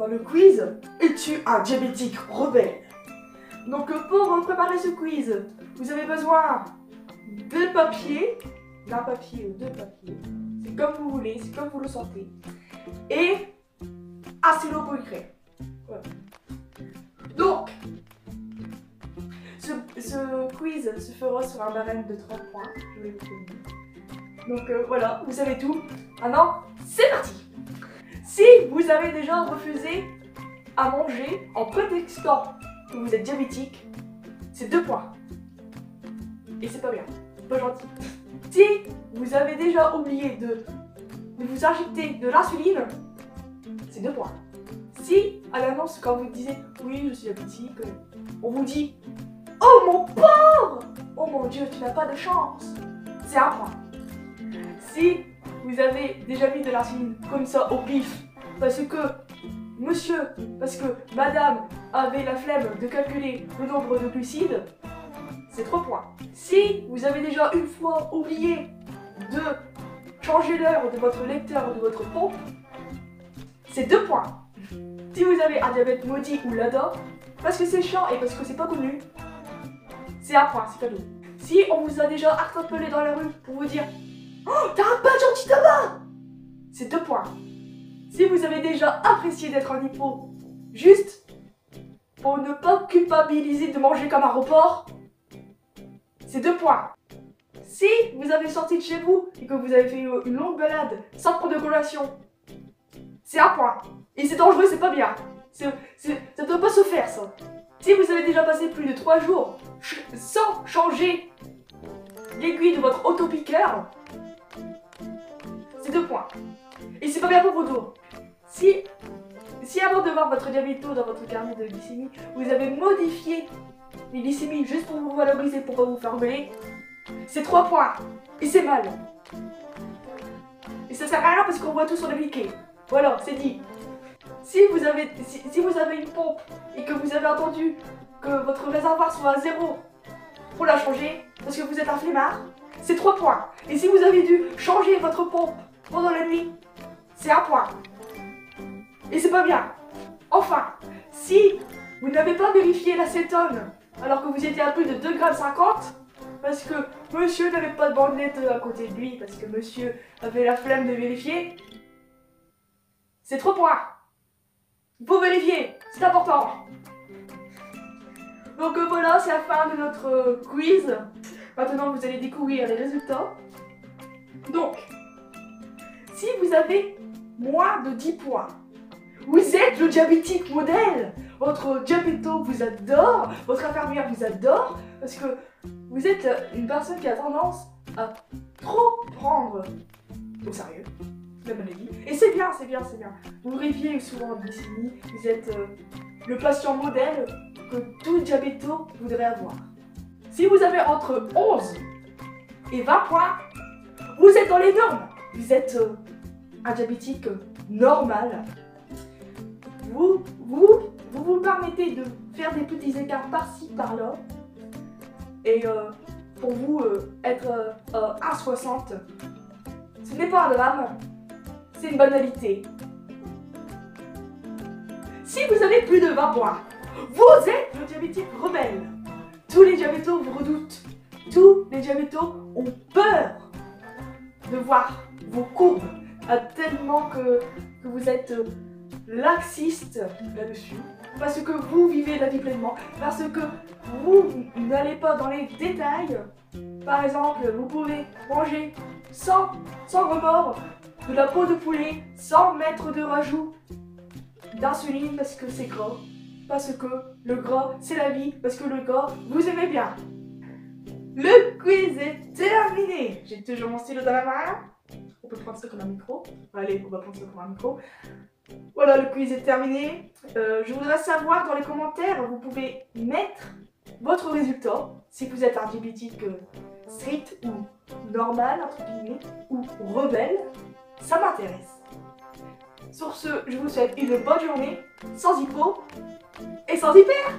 dans le quiz, es-tu un diabétique rebelle? Donc pour préparer ce quiz, vous avez besoin d'un papier ou deux papiers, c'est comme vous voulez, c'est comme vous le sentez, et un stylo pour écrire. Voilà. Donc, ce quiz se fera sur un barème de 30 points, je vais vous prévenir. Donc voilà, vous savez tout. Maintenant, c'est parti! Si vous avez déjà refusé à manger en prétextant que vous êtes diabétique, c'est 2 points. Et c'est pas bien, c'est pas gentil. Si vous avez déjà oublié de vous injecter de l'insuline, c'est 2 points. Si à l'annonce, quand vous disiez oui, je suis diabétique, on vous dit oh mon pauvre, oh mon Dieu, tu n'as pas de chance, c'est 1 point. Si vous avez déjà mis de l'insuline comme ça au pif, parce que madame avait la flemme de calculer le nombre de glucides, c'est 3 points. Si vous avez déjà une fois oublié de changer l'heure de votre lecteur ou de votre pompe, c'est 2 points. Si vous avez un diabète maudit ou l'ADA, parce que c'est chiant et parce que c'est pas connu, c'est 1 point, c'est cadeau. Si on vous a déjà interpellé dans la rue pour vous dire oh, t'as un badge anti-tabac, c'est 2 points. Si vous avez déjà apprécié d'être en hypo, juste pour ne pas culpabiliser de manger comme un report, c'est 2 points. Si vous avez sorti de chez vous et que vous avez fait une longue balade sans prendre de collation, c'est 1 point. Et c'est dangereux, c'est pas bien. Ça ne doit pas se faire, ça. Si vous avez déjà passé plus de 3 jours sans changer l'aiguille de votre autopiqueur, c'est 2 points. Et c'est pas bien pour vos dos. Si avant de voir votre diabéto dans votre carnet de glycémie, vous avez modifié les glycémies juste pour vous valoriser, pour pas vous faire engueuler, c'est 3 points. Et c'est mal. Et ça sert à rien parce qu'on voit tout sur le cliquet. Voilà, c'est dit. Si vous avez une pompe et que vous avez entendu que votre réservoir soit à 0 pour la changer, parce que vous êtes un flemmard, c'est 3 points. Et si vous avez dû changer votre pompe pendant la nuit, c'est 1 point. Et c'est pas bien. Enfin, si vous n'avez pas vérifié l'acétone alors que vous étiez à plus de 2,50 g, parce que monsieur n'avait pas de bandelette à côté de lui, parce que monsieur avait la flemme de vérifier, c'est 3 points. Il faut vérifier, c'est important. Donc voilà, c'est la fin de notre quiz. Maintenant, vous allez découvrir les résultats. Donc, si vous avez moins de 10 points, vous êtes le diabétique modèle. Votre diabéto vous adore, votre infirmière vous adore, parce que vous êtes une personne qui a tendance à trop prendre au sérieux la maladie. Et c'est bien, c'est bien, c'est bien. Vous rêviez souvent en glycémie, vous êtes le patient modèle que tout diabéto voudrait avoir. Si vous avez entre 11 et 20 points, vous êtes dans les normes. Vous êtes un diabétique normal. Vous permettez de faire des petits écarts par-ci, par-là. Et pour vous, être 1,60, ce n'est pas un drame, c'est une banalité. Si vous avez plus de 20 points, vous êtes le diabétique rebelle. Tous les diabétos vous redoutent. Tous les diabétos ont peur de voir vos courbes, tellement que vous êtes laxiste là-dessus, parce que vous vivez la vie pleinement, parce que vous n'allez pas dans les détails. Par exemple, vous pouvez manger sans remords de la peau de poulet, sans mettre de rajout d'insuline parce que c'est gras, parce que le gras c'est la vie, parce que le gras vous aimez bien. Le quiz est terminé. J'ai toujours mon stylo dans la main. On peut prendre ça comme un micro. Allez, on va prendre ça comme un micro. Voilà, le quiz est terminé. Je voudrais savoir dans les commentaires, vous pouvez mettre votre résultat, si vous êtes un diabétique strict ou normal, entre guillemets, ou rebelle, ça m'intéresse. Sur ce, je vous souhaite une bonne journée, sans hypo et sans hyper.